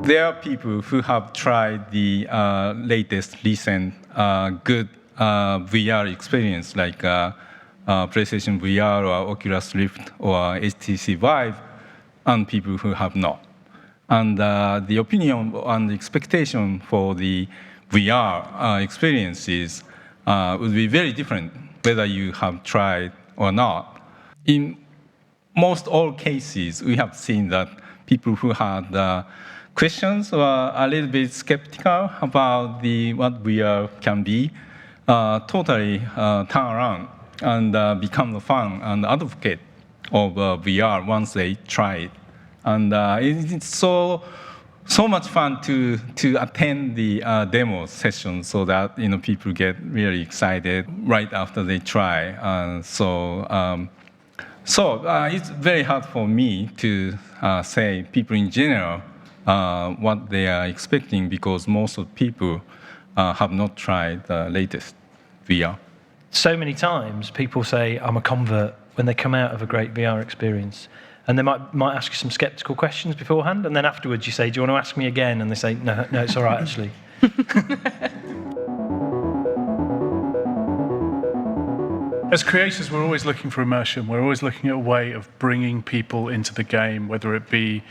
there are people who have tried the latest recent good VR experience like PlayStation VR or Oculus Rift or HTC Vive, and people who have not. And the opinion and the expectation for the VR experiences would be very different whether you have tried or not. In most all cases, we have seen that people who had questions or a little bit skeptical about what VR can be totally turn around and become a fan and advocate of VR once they try it. And it's so much fun to attend the demo session so that people get really excited right after they try. So it's very hard for me to say people in general what they are expecting because most of people have not tried the latest VR. So many times people say, I'm a convert when they come out of a great VR experience. And they might ask you some skeptical questions beforehand, and then afterwards you say, do you want to ask me again? And they say, no, it's all right, actually. As creators, we're always looking for immersion. We're always looking at a way of bringing people into the game, whether it be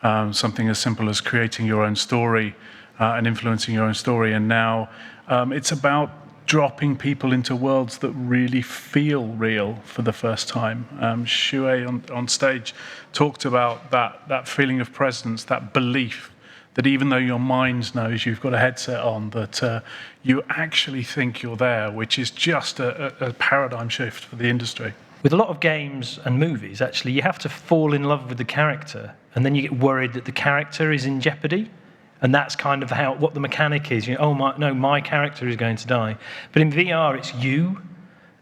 something as simple as creating your own story and influencing your own story. And now it's about dropping people into worlds that really feel real for the first time. Shuhei on stage talked about that feeling of presence, that belief that even though your mind knows you've got a headset on, that you actually think you're there, which is just a paradigm shift for the industry. With a lot of games and movies, actually, you have to fall in love with the character, and then you get worried that the character is in jeopardy. And that's kind of what the mechanic is. My character is going to die. But in VR, it's you.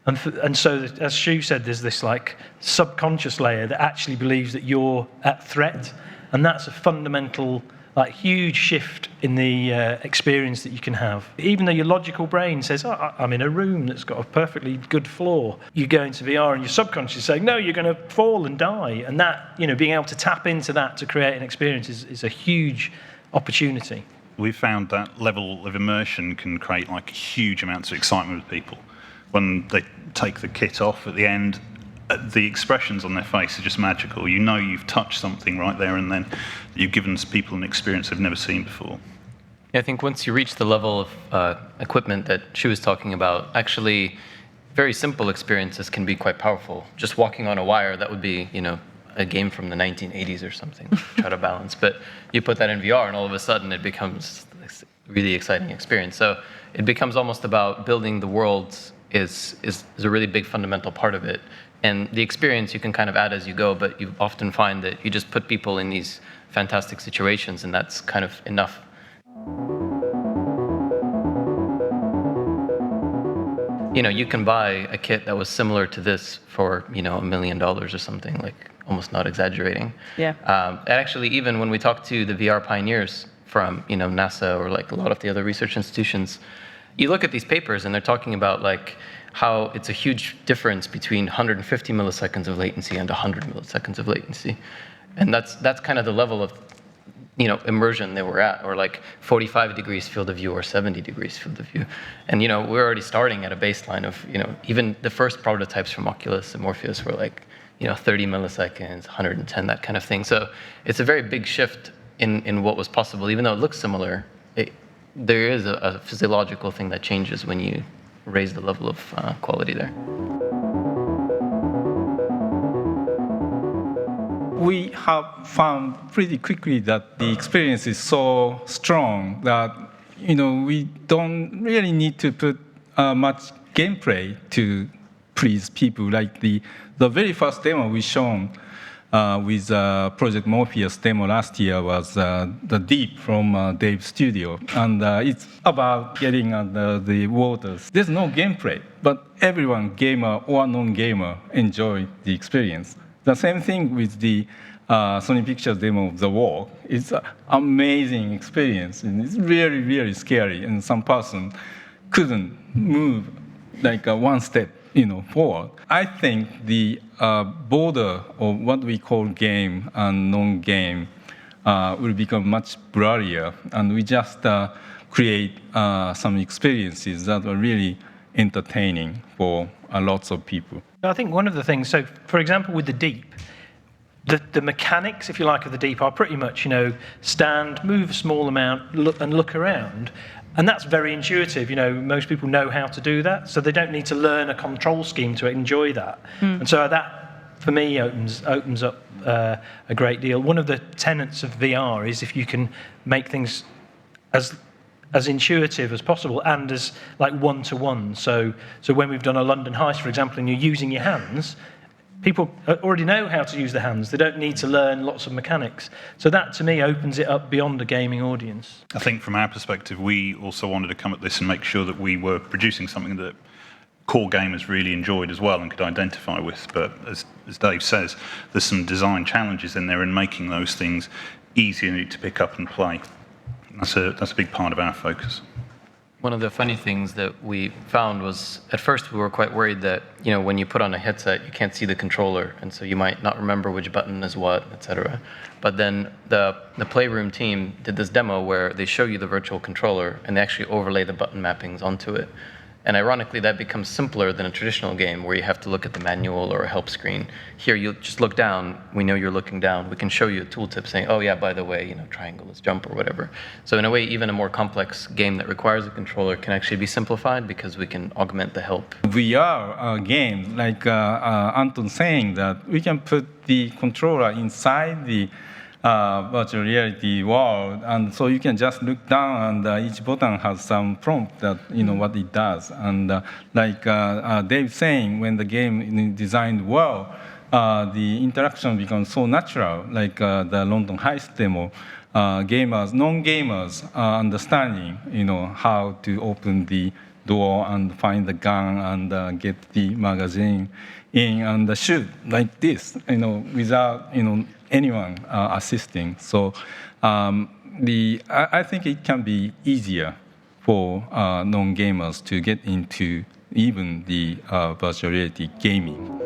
And so, as Shu said, there's this like subconscious layer that actually believes that you're at threat. And that's a fundamental, like, huge shift in the experience that you can have. Even though your logical brain says, I'm in a room that's got a perfectly good floor, you go into VR and your subconscious is saying, no, you're going to fall and die. And that, being able to tap into that to create an experience is a huge opportunity. We've found that level of immersion can create like huge amounts of excitement with people. When they take the kit off at the end, the expressions on their face are just magical. You've touched something right there and then. You've given people an experience they've never seen before. Yeah, I think once you reach the level of equipment that Shu was talking about, actually very simple experiences can be quite powerful. Just walking on a wire, that would be, a game from the 1980s or something, try to balance. But you put that in VR and all of a sudden it becomes a really exciting experience. So it becomes almost about building the worlds is a really big fundamental part of it. And the experience you can kind of add as you go, but you often find that you just put people in these fantastic situations and that's kind of enough. You can buy a kit that was similar to this for, $1 million or something, like almost not exaggerating. Yeah. Actually, even when we talk to the VR pioneers from, NASA or like a lot of the other research institutions, you look at these papers and they're talking about like how it's a huge difference between 150 milliseconds of latency and 100 milliseconds of latency. And that's kind of the level of immersion they were at, or like 45 degrees field of view or 70 degrees field of view. And, we're already starting at a baseline of, even the first prototypes from Oculus and Morpheus were like, 30 milliseconds, 110, that kind of thing. So it's a very big shift in what was possible. Even though it looks similar, there is a physiological thing that changes when you raise the level of quality there. We have found pretty quickly that the experience is so strong that we don't really need to put much gameplay to please people. Like the very first demo we shown with Project Morpheus demo last year was the Deep from Dave's studio, and it's about getting under the waters. There's no gameplay, but everyone, gamer or non-gamer, enjoy the experience. The same thing with the Sony Pictures demo of The Walk. It's an amazing experience, and it's really, really scary, and some person couldn't move like one step forward. I think the border of what we call game and non-game will become much blurrier, and we just create some experiences that are really entertaining for lots of people. I think one of the things, so for example, with the deep, the mechanics, if you like, of the deep are pretty much, stand, move a small amount, look around. And that's very intuitive. Most people know how to do that, so they don't need to learn a control scheme to enjoy that. And so that, for me, opens up a great deal. One of the tenets of VR is if you can make things as intuitive as possible and as like one-to-one. So when we've done a London heist, for example, and you're using your hands, people already know how to use their hands. They don't need to learn lots of mechanics. So that, to me, opens it up beyond a gaming audience. I think from our perspective, we also wanted to come at this and make sure that we were producing something that core gamers really enjoyed as well and could identify with. But as Dave says, there's some design challenges in there in making those things easier to pick up and play. That's a big part of our focus. One of the funny things that we found was, at first we were quite worried that, when you put on a headset, you can't see the controller, and so you might not remember which button is what, etc. But then the Playroom team did this demo where they show you the virtual controller, and they actually overlay the button mappings onto it. And ironically, that becomes simpler than a traditional game where you have to look at the manual or a help screen. Here, you just look down. We know you're looking down. We can show you a tooltip saying, oh, yeah, by the way, triangle is jump or whatever. So in a way, even a more complex game that requires a controller can actually be simplified because we can augment the help. VR games, like Anton saying that we can put the controller inside the virtual reality world, and so you can just look down, and each button has some prompt that what it does. And like Dave saying, when the game is designed well, the interaction becomes so natural. Like the London heist demo, non-gamers are understanding, how to open the door and find the gun and get the magazine in and shoot like this, without anyone assisting. So I think it can be easier for non-gamers to get into even the virtual reality gaming.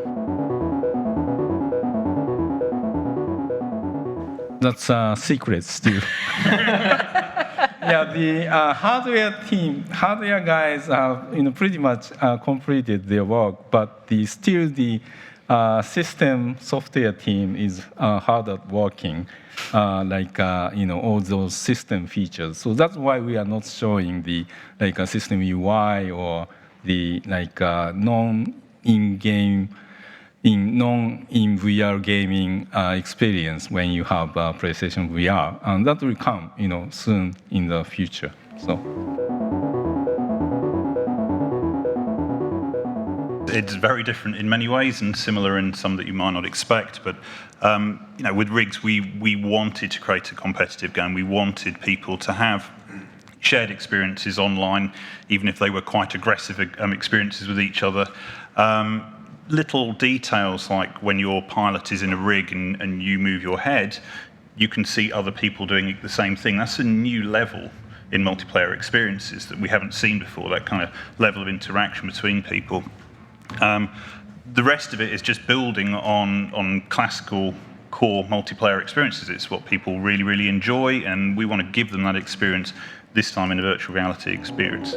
That's a secret still. Yeah, the hardware guys have pretty much completed their work, but still the system software team is hard at working, all those system features. So that's why we are not showing the a system UI or the non-in-game, non-in VR gaming experience when you have PlayStation VR, and that will come soon in the future. So. It's very different in many ways and similar in some that you might not expect. But with Rigs, we wanted to create a competitive game. We wanted people to have shared experiences online, even if they were quite aggressive experiences with each other. Little details like when your pilot is in a rig and you move your head, you can see other people doing the same thing. That's a new level in multiplayer experiences that we haven't seen before, that kind of level of interaction between people. The rest of it is just building on classical core multiplayer experiences. It's what people really, really enjoy, and we want to give them that experience, this time in a virtual reality experience.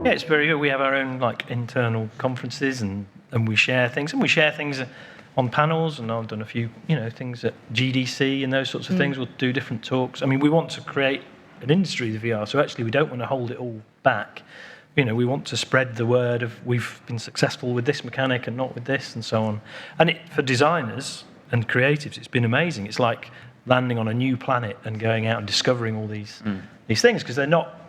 Yeah, it's very good. We have our own internal conferences, and we share things, on panels, and I've done a few things at GDC and those sorts of things. We'll do different talks. I mean, we want to create an industry of VR, so actually we don't want to hold it all back. We want to spread the word of we've been successful with this mechanic and not with this, and so on. And for designers and creatives, it's been amazing. It's like landing on a new planet and going out and discovering all these things, because they're not.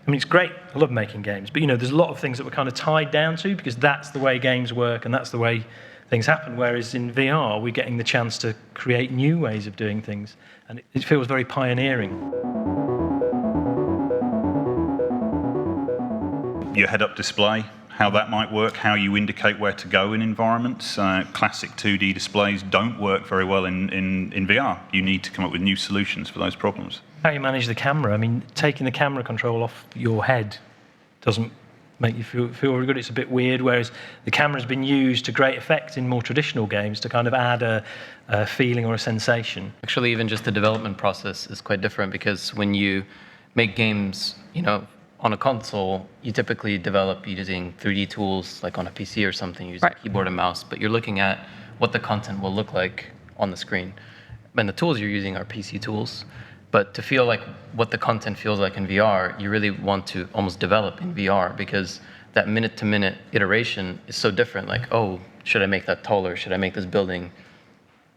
I mean, it's great. I love making games, but there's a lot of things that we're kind of tied down to because that's the way games work and that's the way things happen. Whereas in VR, we're getting the chance to create new ways of doing things, and it feels very pioneering. Your head-up display, how that might work, how you indicate where to go in environments. Classic 2D displays don't work very well in VR. You need to come up with new solutions for those problems. How you manage the camera. I mean, taking the camera control off your head doesn't make you feel really good. It's a bit weird, whereas the camera's been used to great effect in more traditional games to kind of add a feeling or a sensation. Actually, even just the development process is quite different, because when you make games, on a console, you typically develop using 3D tools, like on a PC or something, using a keyboard and mouse, but you're looking at what the content will look like on the screen. And the tools you're using are PC tools. But to feel like what the content feels like in VR, you really want to almost develop in VR, because that minute-to-minute iteration is so different. Like, oh, should I make that taller? Should I make this building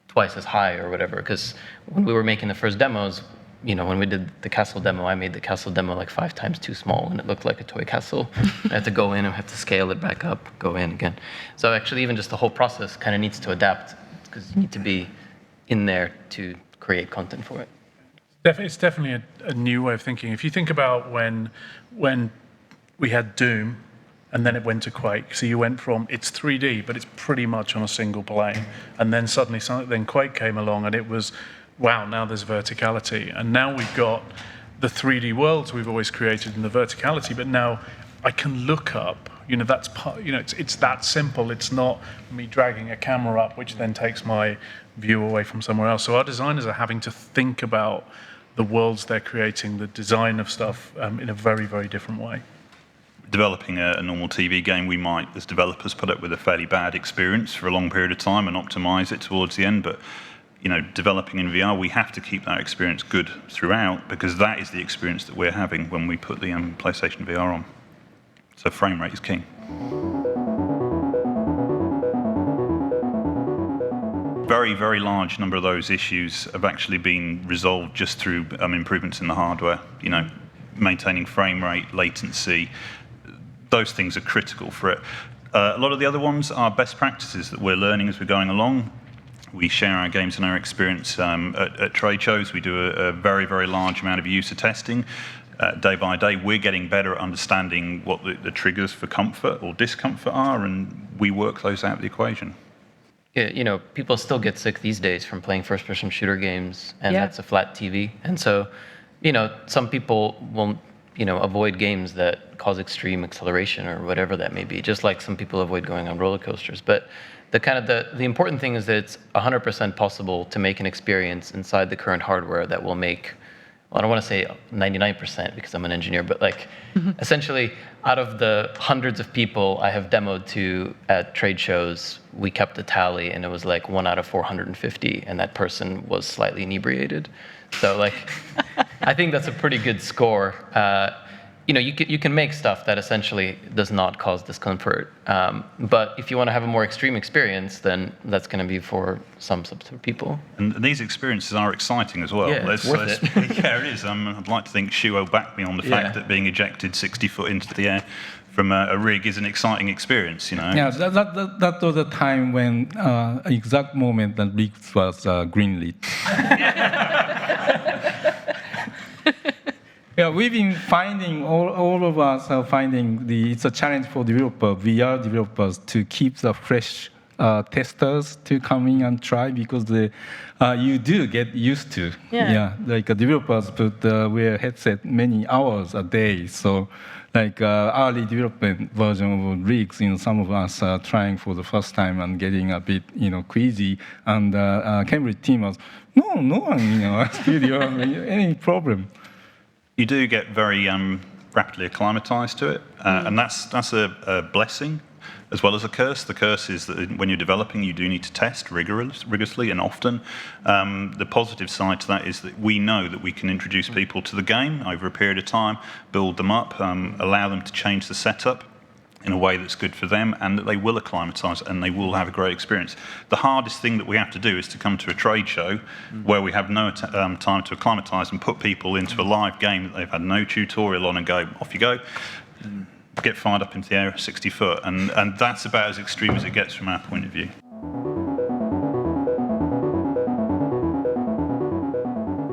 twice as high or whatever? Because when we were making the first demos, when we did the castle demo, I made the castle demo like 5 times too small, and it looked like a toy castle. I had to go in and have to scale it back up, go in again. So actually, even just the whole process kind of needs to adapt, because you need to be in there to create content for it. It's definitely a new way of thinking. If you think about when we had Doom, and then it went to Quake. So you went from, it's 3D, but it's pretty much on a single plane. And then suddenly, then Quake came along, and it was, wow, now there's verticality. And now we've got the 3D worlds we've always created in the verticality, but now I can look up. That's part, it's that simple. It's not me dragging a camera up, which then takes my view away from somewhere else. So our designers are having to think about the worlds they're creating, the design of stuff in a very, very different way. Developing a normal TV game, we might, as developers, put up with a fairly bad experience for a long period of time and optimize it towards the end. But developing in VR, we have to keep that experience good throughout, because that is the experience that we're having when we put the PlayStation VR on. So frame rate is king. Very, very large number of those issues have actually been resolved just through improvements in the hardware. Maintaining frame rate, latency, those things are critical for it. A lot of the other ones are best practices that we're learning as we're going along. We share our games and our experience at trade shows. We do a very, very large amount of user testing. Day by day, we're getting better at understanding what the triggers for comfort or discomfort are, and we work those out of the equation. Yeah, people still get sick these days from playing first-person shooter games, and that's a flat TV. And so, some people will, avoid games that cause extreme acceleration or whatever that may be, just like some people avoid going on roller coasters. But the important thing is that it's 100% possible to make an experience inside the current hardware that will make, well, I don't want to say 99% because I'm an engineer, but essentially out of the hundreds of people I have demoed to at trade shows, we kept a tally, and it was like 1 out of 450, and that person was slightly inebriated. So I think that's a pretty good score. You can make stuff that essentially does not cause discomfort. But if you want to have a more extreme experience, then that's going to be for some subset of people. And these experiences are exciting as well. Yeah, it's worth it. Yeah, it is. I'd like to think Shuhei will back me on the fact that being ejected 60 foot into the air from a rig is an exciting experience, Yeah, that was the time when exact moment that rig was greenlit. Yeah, we've been finding, all of us are finding it's a challenge for VR developers, to keep the fresh testers to come in and try, because you do get used to. Yeah, developers wear headset many hours a day, so early development version of rigs, some of us are trying for the first time and getting a bit, queasy, and Cambridge team was, no one, studio, any problem. You do get very rapidly acclimatized to it, and that's a blessing as well as a curse. The curse is that when you're developing, you do need to test rigorously and often. The positive side to that is that we know that we can introduce people to the game over a period of time, build them up, allow them to change the setup in a way that's good for them, and that they will acclimatise and they will have a great experience. The hardest thing that we have to do is to come to a trade show where we have no time to acclimatise and put people into a live game that they've had no tutorial on, and go, off you go, get fired up into the air 60 foot, and that's about as extreme as it gets from our point of view.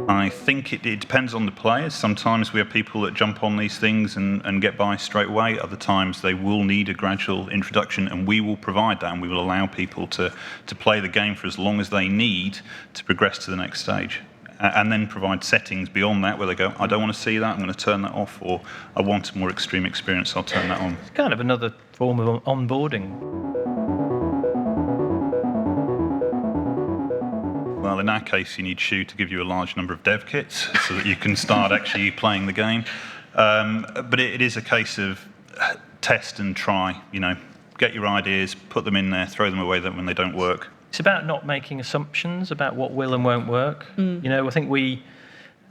I think it depends on the players. Sometimes we have people that jump on these things and get by straight away. Other times they will need a gradual introduction, and we will provide that, and we will allow people to play the game for as long as they need to progress to the next stage. and then provide settings beyond that where they go, I don't want to see that, I'm going to turn that off, or I want a more extreme experience, I'll turn that on. It's kind of another form of onboarding. Well, in our case, you need Shu to give you a large number of dev kits so that you can start actually playing the game. But it is a case of test and try, get your ideas, put them in there, throw them away when they don't work. It's about not making assumptions about what will and won't work. I think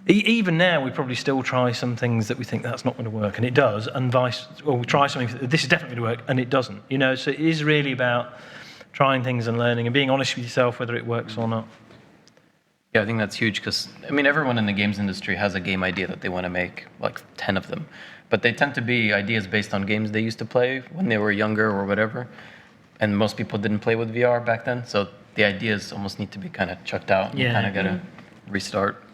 even now, we probably still try some things that we think that's not going to work, and it does, or we try something, this is definitely going to work, and it doesn't. So it is really about trying things and learning and being honest with yourself whether it works or not. Yeah, I think that's huge because, everyone in the games industry has a game idea that they want to make, like 10 of them. But they tend to be ideas based on games they used to play when they were younger or whatever. And most people didn't play with VR back then. So the ideas almost need to be kind of chucked out. And you kind of got to restart.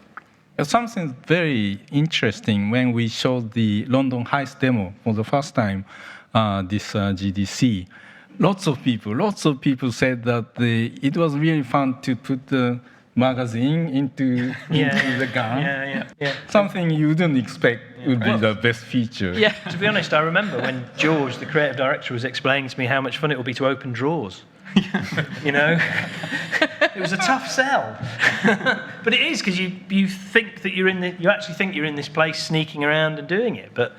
Something very interesting when we showed the London Heist demo for the first time, this GDC. Lots of people said that it was really fun to put the magazine into the gun. Something you wouldn't expect would be the best feature. Yeah. To be honest, I remember when George, the creative director, was explaining to me how much fun it would be to open drawers. It was a tough sell. But it is, because you think that you actually think you're in this place sneaking around and doing it. But,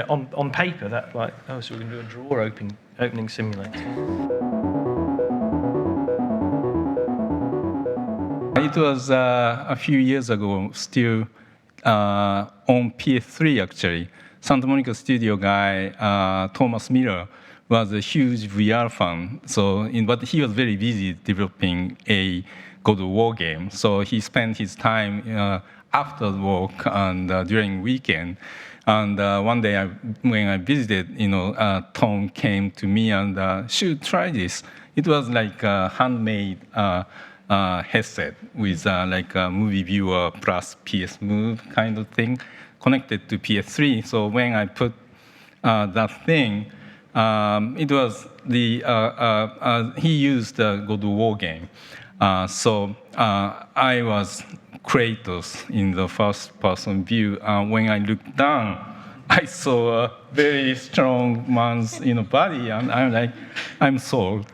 on paper, that's like, so we're going to do a drawer opening simulator. It was a few years ago, still on PS3 actually. Santa Monica studio guy, Thomas Miller, was a huge VR fan. But he was very busy developing a God of War game. So he spent his time after work and during weekend. And one day when I visited, Tom came to me and should try this. It was like a handmade headset with like a movie viewer plus PS Move kind of thing connected to PS3. So when I put that thing, it was he used the God of War game. So I was Kratos in the first-person view. When I looked down, I saw a very strong man's body, and I'm like, I'm sold.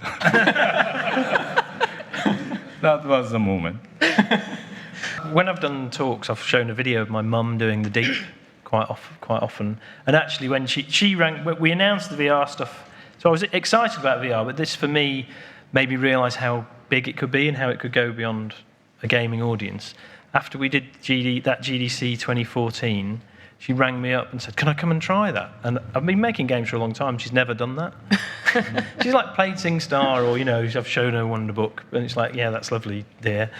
That was the moment. When I've done talks, I've shown a video of my mum doing the deep quite often. And actually, when we announced the VR stuff, so I was excited about VR, but this for me made me realise how big it could be and how it could go beyond a gaming audience. After we did that GDC 2014, she rang me up and said, "Can I come and try that?" And I've been making games for a long time. She's never done that. She's like played SingStar, or I've shown her one in the book, and it's like, yeah, that's lovely, dear.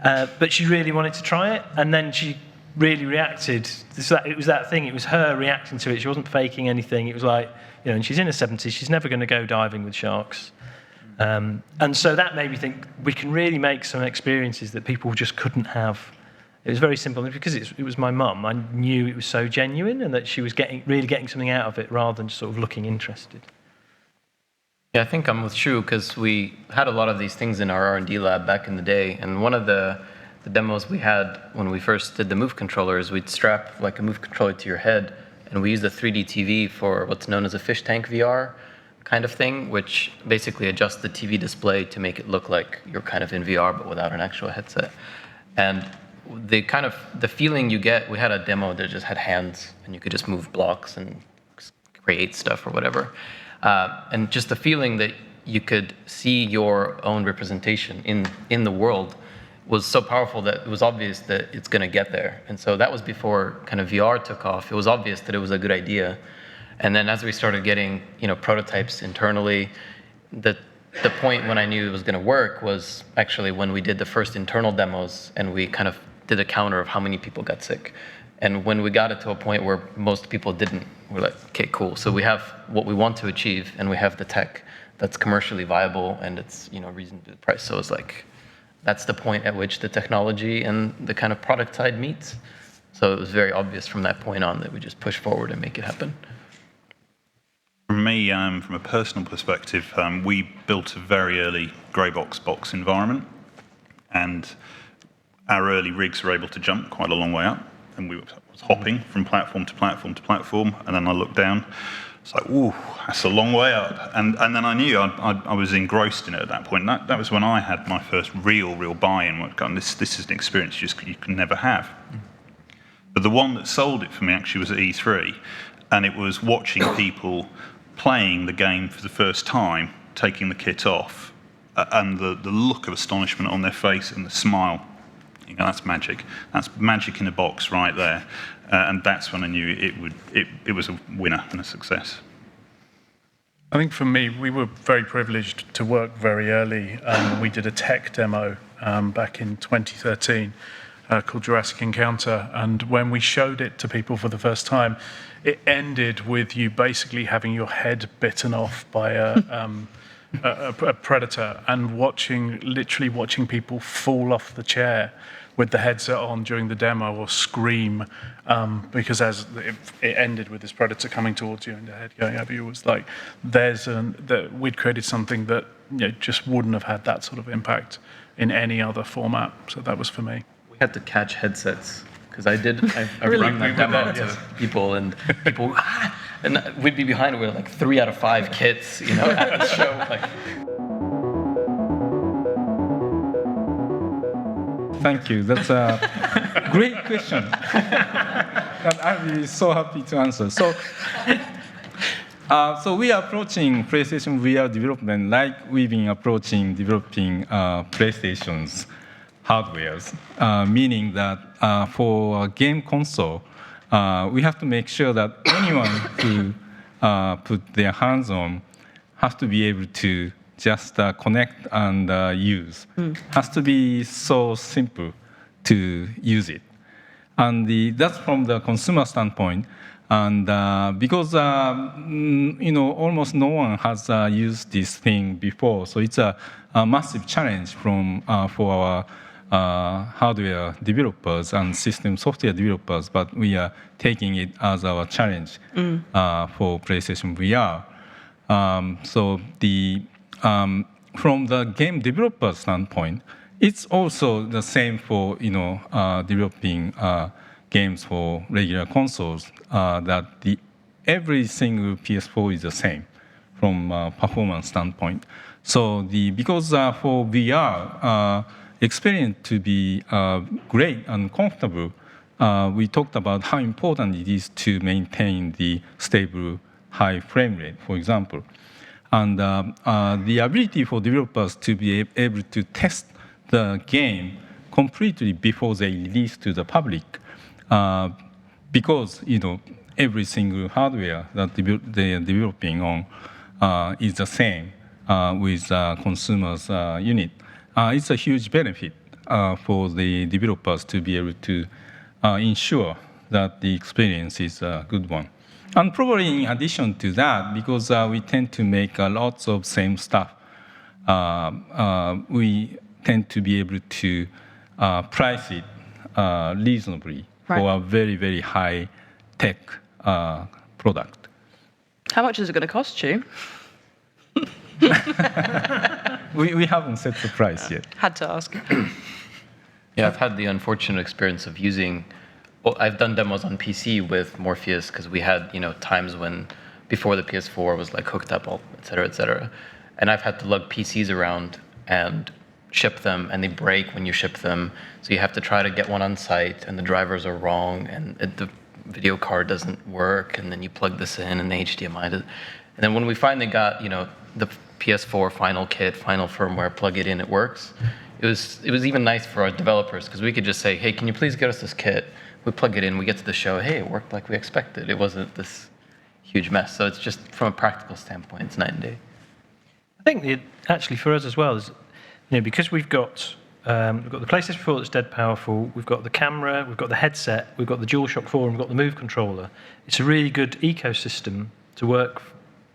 But she really wanted to try it, and then she really reacted. It was that thing. It was her reacting to it. She wasn't faking anything. It was like, and she's in her 70s. She's never going to go diving with sharks. And so that made me think we can really make some experiences that people just couldn't have. It was very simple. Because it was my mum, I knew it was so genuine and that she was really getting something out of it rather than just sort of looking interested. Yeah, I think I'm with Shu because we had a lot of these things in our R&D lab back in the day. And one of the demos we had when we first did the Move controller is we'd strap like a Move controller to your head, and we used a 3D TV for what's known as a fish tank VR kind of thing, which basically adjusts the TV display to make it look like you're kind of in VR but without an actual headset. And the feeling you get, we had a demo that just had hands and you could just move blocks and create stuff or whatever. And just the feeling that you could see your own representation in the world was so powerful that it was obvious that it's going to get there. And so that was before kind of VR took off. It was obvious that it was a good idea. And then as we started getting prototypes internally, the point when I knew it was going to work was actually when we did the first internal demos and we kind of did a counter of how many people got sick. And when we got it to a point where most people didn't, we're like, okay, cool. So we have what we want to achieve, and we have the tech that's commercially viable, and it's reasonably priced. So it's like, that's the point at which the technology and the kind of product side meets. So it was very obvious from that point on that we just push forward and make it happen. For me, from a personal perspective, we built a very early grey box environment, and our early rigs were able to jump quite a long way up, and we were hopping from platform to platform to platform, and then I looked down. It's like, ooh, that's a long way up. And then I knew I was engrossed in it at that point. And that was when I had my first real buy-in. This is an experience you can never have. But the one that sold it for me actually was at E3. And it was watching people playing the game for the first time, taking the kit off, and the look of astonishment on their face and the smile. You know, that's magic. That's magic in a box right there. And that's when I knew it was a winner and a success. I think for me, we were very privileged to work very early. We did a tech demo back in 2013 called Jurassic Encounter. And when we showed it to people for the first time, it ended with you basically having your head bitten off by a predator and literally watching people fall off the chair with the headset on during the demo or scream because as it ended with this predator coming towards you and the head going over you, was like that we'd created something that just wouldn't have had that sort of impact in any other format. So that was for me. We had to catch headsets because I've run that demo to people and people and we'd be behind it with like 3 out of 5 kits, at the show. Like. Thank you. That's a great question that I'll be so happy to answer. So we are approaching PlayStation VR development like we've been approaching developing PlayStation's hardwares, meaning that for a game console, we have to make sure that anyone who put their hands on has to be able to just connect and use. Has to be so simple to use it. And that's from the consumer standpoint. And because almost no one has used this thing before, so it's a massive challenge for our hardware developers and system software developers. But we are taking it as our challenge for PlayStation VR. From the game developer standpoint, it's also the same for developing games for regular consoles. That every single PS4 is the same from performance standpoint. So because for VR experience to be great and comfortable, we talked about how important it is to maintain the stable high frame rate, for example. And the ability for developers to be able to test the game completely before they release to the public, because every single hardware that they are developing on is the same with consumers' unit. It's a huge benefit for the developers to be able to ensure that the experience is a good one. And probably in addition to that, because we tend to make lots of same stuff, we tend to be able to price it reasonably for a very, very high tech product. How much is it going to cost you? We haven't set the price yet. Had to ask. Yeah, I've had the unfortunate experience of using. Well, I've done demos on PC with Morpheus because we had, times when before the PS4 was like hooked up, et cetera, et cetera. And I've had to lug PCs around and ship them, and they break when you ship them. So you have to try to get one on site, and the drivers are wrong, and the video card doesn't work, and then you plug this in, and the HDMI does. And then when we finally got, the PS4 final kit, final firmware, plug it in, it works. It was even nice for our developers because we could just say, hey, can you please get us this kit? We plug it in, we get to the show, hey, it worked like we expected. It wasn't this huge mess. So it's just from a practical standpoint, it's night and day. I think actually for us as well is, because we've got the PlayStation 4 that's dead powerful, we've got the camera, we've got the headset, we've got the DualShock 4, and we've got the Move controller. It's a really good ecosystem to work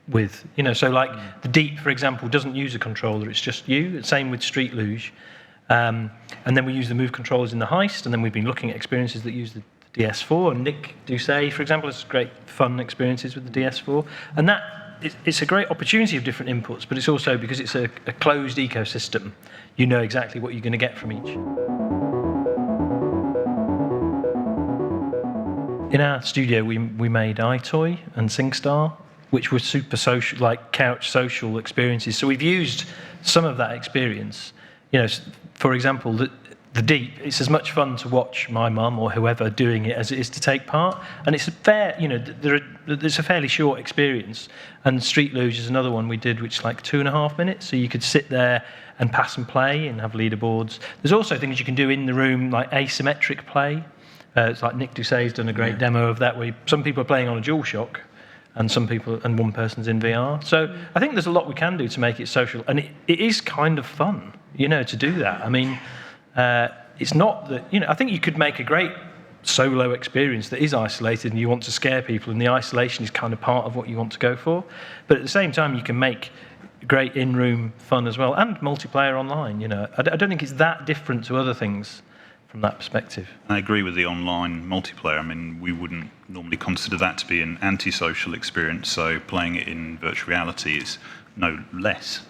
with. So like the Deep, for example, doesn't use a controller, it's just you. Same with Street Luge. And then we use the Move controllers in the Heist, and then we've been looking at experiences that use the DS4. And Nick Doucet, for example, has great fun experiences with the DS4. And it's a great opportunity of different inputs, but it's also because it's a closed ecosystem. You know exactly what you're going to get from each. in our studio, we made iToy and SingStar, which were super social, like couch social experiences. So we've used some of that experience. You know, for example, the Deep. It's as much fun to watch my mum or whoever doing it as it is to take part. And it's a fair, you know, there's a fairly short experience. And Street Luge is another one we did, which is like 2.5 minutes. So you could sit there and pass and play and have leaderboards. There's also things you can do in the room, like asymmetric play. It's like Nick Doucet's done a great demo of that, where some people are playing on a DualShock, and one person's in VR. So I think there's a lot we can do to make it social, and it is kind of fun, you know, to do that. I mean, it's not that, you know, I think you could make a great solo experience that is isolated and you want to scare people, and the isolation is kind of part of what you want to go for. But at the same time, you can make great in-room fun as well, and multiplayer online, you know. I don't think it's that different to other things from that perspective. I agree with the online multiplayer. I mean, we wouldn't normally consider that to be an antisocial experience, so playing it in virtual reality is no less.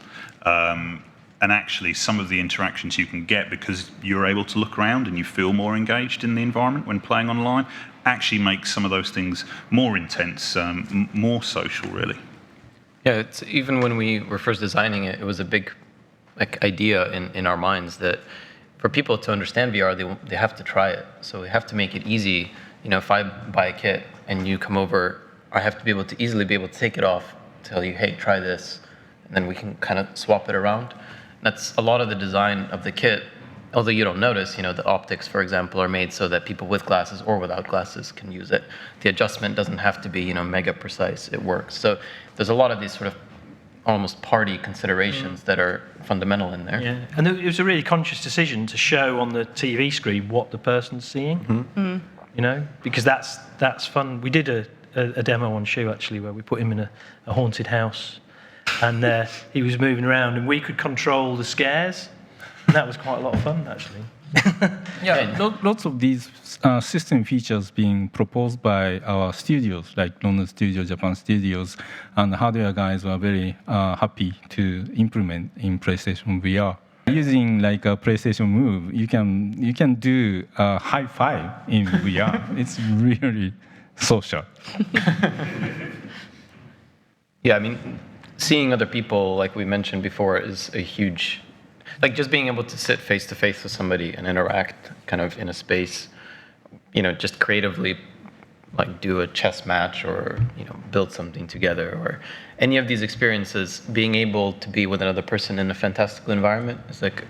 And actually, some of the interactions you can get, because you're able to look around and you feel more engaged in the environment when playing online, actually makes some of those things more intense, more social, really. Yeah, it's, even when we were first designing it, it was a big idea in our minds that for people to understand VR, they have to try it. So we have to make it easy. You know, if I buy a kit and you come over, I have to be able to easily be able to take it off, tell you, hey, try this, and then we can kind of swap it around. That's a lot of the design of the kit. Although you don't notice, you know, the optics, for example, are made so that people with glasses or without glasses can use it. The adjustment doesn't have to be, you know, mega precise. It works. So there's a lot of these sort of almost party considerations that are fundamental in there. Yeah, and it was a really conscious decision to show on the TV screen what the person's seeing. You know, because that's fun. We did a demo on Shu actually, where we put him in a haunted house, and he was moving around, and we could control the scares. And that was quite a lot of fun, actually. Lots of these system features being proposed by our studios, like London Studio, Japan Studios, and the hardware guys were very happy to implement in PlayStation VR. Using like a PlayStation Move, you can do a high five in VR. It's really social. Yeah, I mean, seeing other people, like we mentioned before, is a huge. Like just being able to sit face to face with somebody and interact kind of in a space, you know, just creatively, like do a chess match or, you know, build something together or any of these experiences, being able to be with another person in a fantastical environment is like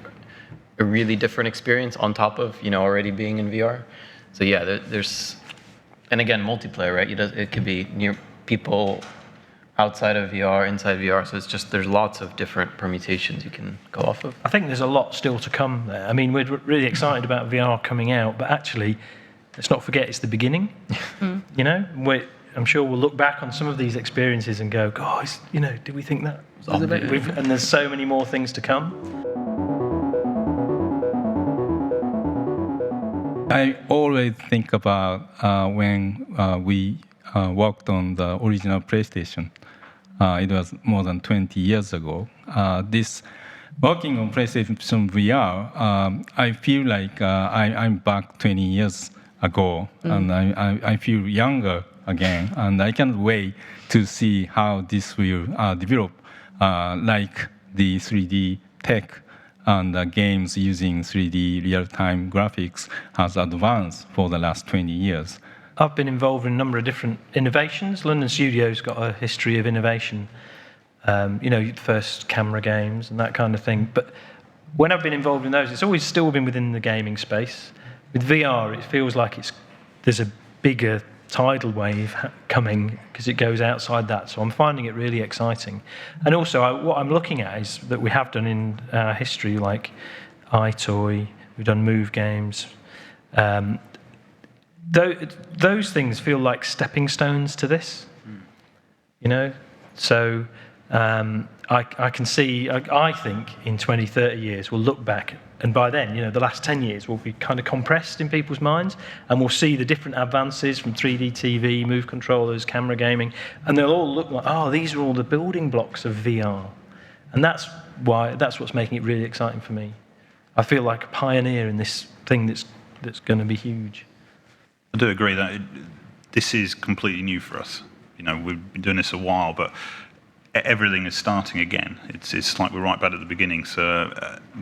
a really different experience on top of, you know, already being in VR. So yeah, there's, and again, multiplayer, right? It could be near people outside of VR, inside VR, so it's just, there's lots of different permutations you can go off of. I think there's a lot still to come there. I mean, we're really excited about VR coming out, but actually, let's not forget it's the beginning. You know, I'm sure we'll look back on some of these experiences and go, guys, you know, did we think that was and there's so many more things to come. I always think about when we worked on the original PlayStation. It was more than 20 years ago. Working on PlayStation VR, I feel like I'm back 20 years ago, and I feel younger again, and I can't wait to see how this will develop, like the 3D tech and the games using 3D real-time graphics has advanced for the last 20 years. I've been involved in a number of different innovations. London Studio's got a history of innovation, you know, first camera games and that kind of thing. But when I've been involved in those, it's always still been within the gaming space. With VR, it feels like there's a bigger tidal wave coming because it goes outside that. So I'm finding it really exciting. And also, what I'm looking at is that we have done in our history, like iToy, we've done Move games. Those things feel like stepping stones to this, you know? So I can see, I think in 20, 30 years, we'll look back, and by then, you know, the last 10 years will be kind of compressed in people's minds, and we'll see the different advances from 3D TV, Move controllers, camera gaming, and they'll all look like, oh, these are all the building blocks of VR. And that's what's making it really exciting for me. I feel like a pioneer in this thing that's going to be huge. I do agree that this is completely new for us. You know, we've been doing this a while, but everything is starting again. It's like we're right back at the beginning. So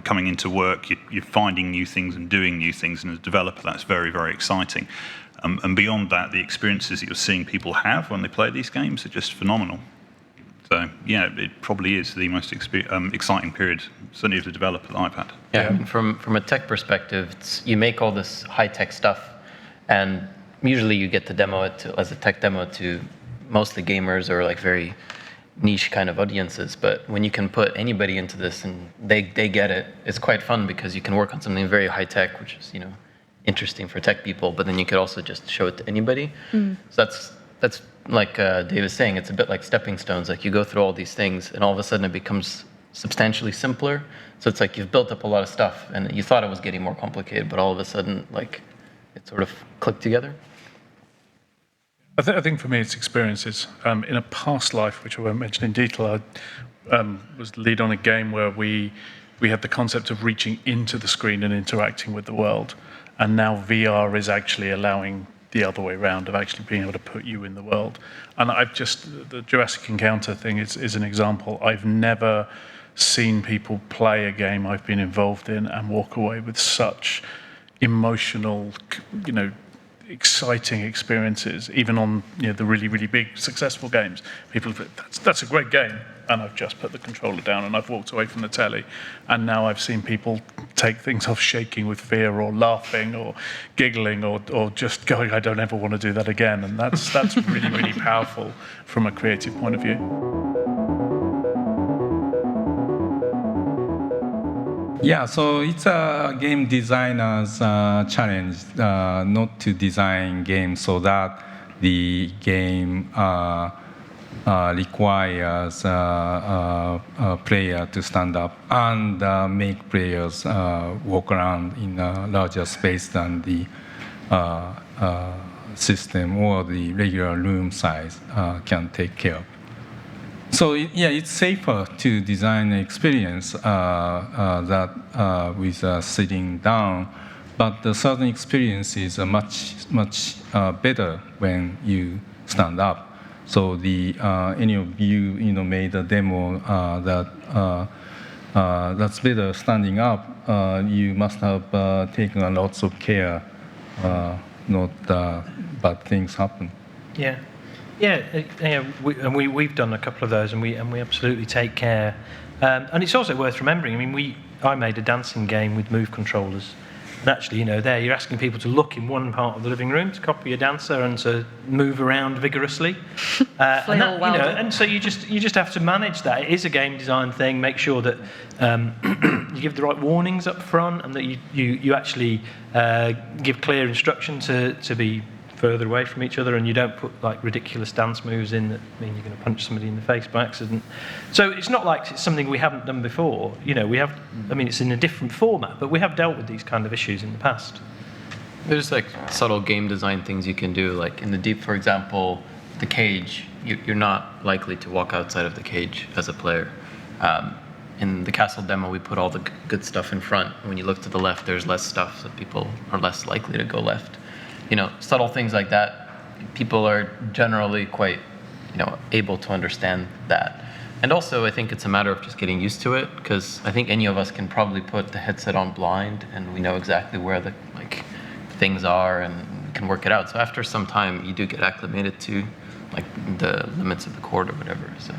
coming into work, you're finding new things and doing new things, and as a developer, that's very, very exciting. And beyond that, the experiences that you're seeing people have when they play these games are just phenomenal. So yeah, it probably is the most exciting period, certainly as a developer, that I've had. Yeah, I mean, from a tech perspective, you make all this high-tech stuff, and usually you get to demo it as a tech demo to mostly gamers or like very niche kind of audiences. But when you can put anybody into this and they get it, it's quite fun because you can work on something very high-tech, which is, you know, interesting for tech people, but then you could also just show it to anybody. So that's like Dave was saying, it's a bit like stepping stones. Like you go through all these things and all of a sudden it becomes substantially simpler. So it's like you've built up a lot of stuff and you thought it was getting more complicated, but all of a sudden like it sort of clicked together. I think for me it's experiences. In a past life, which I won't mention in detail, I was the lead on a game where we had the concept of reaching into the screen and interacting with the world. And now VR is actually allowing the other way around, of actually being able to put you in the world. And the Jurassic Encounter thing is an example. I've never seen people play a game I've been involved in and walk away with such emotional, you know, exciting experiences, even on, you know, the really, really big successful games. People say, that's a great game, and I've just put the controller down and I've walked away from the telly. And now I've seen people take things off shaking with fear or laughing or giggling or just going, I don't ever want to do that again. And that's really, really powerful from a creative point of view. Yeah, so it's a game designer's challenge not to design games so that the game requires a player to stand up and make players walk around in a larger space than the system or the regular room size can take care of. So it's safer to design an experience that with sitting down, but the certain experience is much better when you stand up. So any of you made a demo that's better standing up. You must have taken lots of care, not bad things happen. Yeah. We've done a couple of those, and we absolutely take care. And it's also worth remembering. I mean, I made a dancing game with Move controllers, and actually, there you're asking people to look in one part of the living room to copy a dancer and to move around vigorously. And so you just have to manage that. It is a game design thing. Make sure that you give the right warnings up front, and that you actually give clear instruction to be further away from each other, and you don't put like ridiculous dance moves in that mean you're going to punch somebody in the face by accident. So it's not like it's something we haven't done before. We have. I mean, it's in a different format, but we have dealt with these kind of issues in the past. There's like subtle game design things you can do, like in the deep, for example, the cage. You're not likely to walk outside of the cage as a player. In the castle demo, we put all the good stuff in front. When you look to the left, there's less stuff, so people are less likely to go left. Subtle things like that, people are generally quite, able to understand that. And also, I think it's a matter of just getting used to it, because I think any of us can probably put the headset on blind, and we know exactly where the things are, and we can work it out. So after some time, you do get acclimated to the limits of the chord or whatever. So.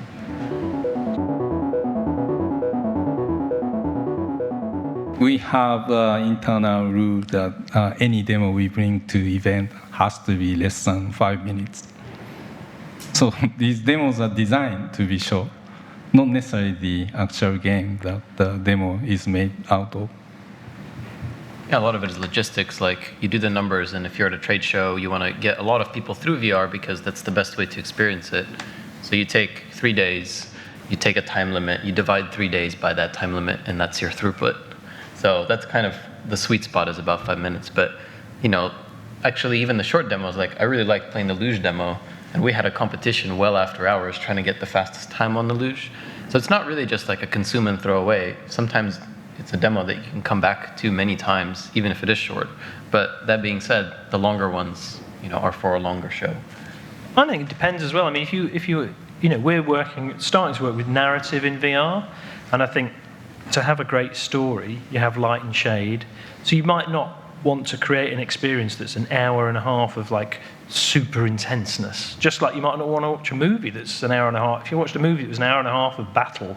We have internal rule that any demo we bring to event has to be less than 5 minutes. So these demos are designed to be short, not necessarily the actual game that the demo is made out of. Yeah, a lot of it is logistics. Like you do the numbers, and if you're at a trade show, you want to get a lot of people through VR because that's the best way to experience it. So you take 3 days, you take a time limit, you divide 3 days by that time limit, and that's your throughput. So that's kind of the sweet spot, is about 5 minutes. But, actually even the short demos, I really liked playing the luge demo, and we had a competition well after hours trying to get the fastest time on the luge. So it's not really just like a consume and throw away. Sometimes it's a demo that you can come back to many times, even if it is short. But that being said, the longer ones are for a longer show? I think it depends as well. I mean, if you we're starting to work with narrative in VR, and I think to have a great story, you have light and shade. So you might not want to create an experience that's an hour and a half of like super intenseness. Just like you might not want to watch a movie that's an hour and a half. If you watched a movie that was an hour and a half of battle,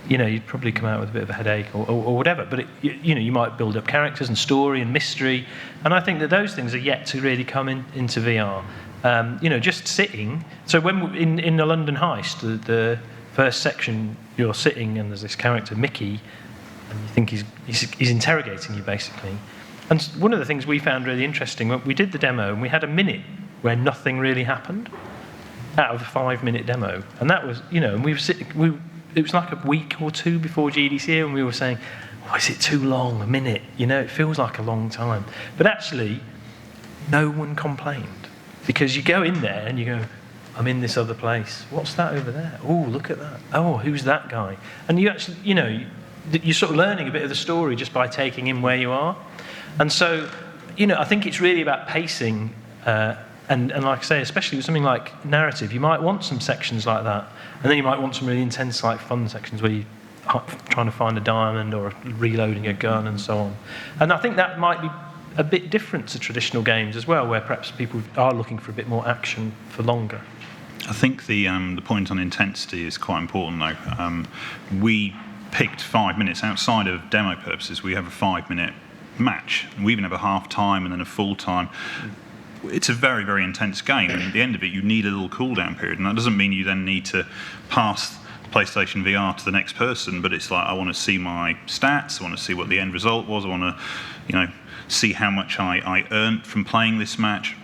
you'd probably come out with a bit of a headache or whatever. But you might build up characters and story and mystery, and I think that those things are yet to really come into VR. Just sitting. So when in the London heist, the first section, you're sitting and there's this character Mickey, and you think he's interrogating you basically. And one of the things we found really interesting, when we did the demo, and we had a minute where nothing really happened out of a 5-minute demo, and that was, and we were sitting. It was like a week or two before GDC, and we were saying, "Oh, is it too long? A minute? It feels like a long time." But actually, no one complained, because you go in there and you go, "I'm in this other place. What's that over there? Oh, look at that. Oh, who's that guy?" And you actually, you're sort of learning a bit of the story just by taking in where you are. And so, I think it's really about pacing, and like I say, especially with something like narrative, you might want some sections like that, and then you might want some really intense, like fun sections where you're trying to find a diamond or reloading a gun and so on. And I think that might be a bit different to traditional games as well, where perhaps people are looking for a bit more action for longer. I think the point on intensity is quite important, though. We picked 5 minutes outside of demo purposes. We have a 5-minute match. We even have a half time and then a full time. It's a very, very intense game, and at the end of it, you need a little cooldown period, and that doesn't mean you then need to pass PlayStation VR to the next person, but it's like, I want to see my stats, I want to see what the end result was, I want to, see how much I earned from playing this match,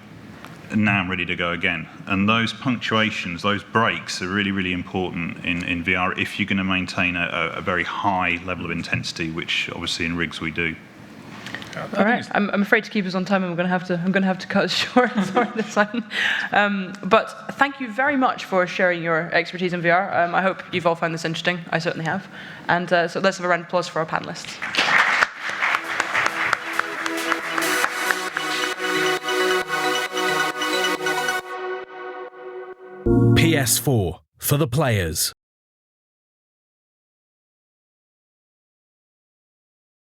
and now I'm ready to go again. And those punctuations, those breaks are really, really important in VR if you're going to maintain a very high level of intensity, which obviously in rigs we do. All right, I'm afraid to keep us on time, and I'm going to have to cut short. Sorry, this time. But thank you very much for sharing your expertise in VR. I hope you've all found this interesting. I certainly have. And so let's have a round of applause for our panelists. PS4 for the players.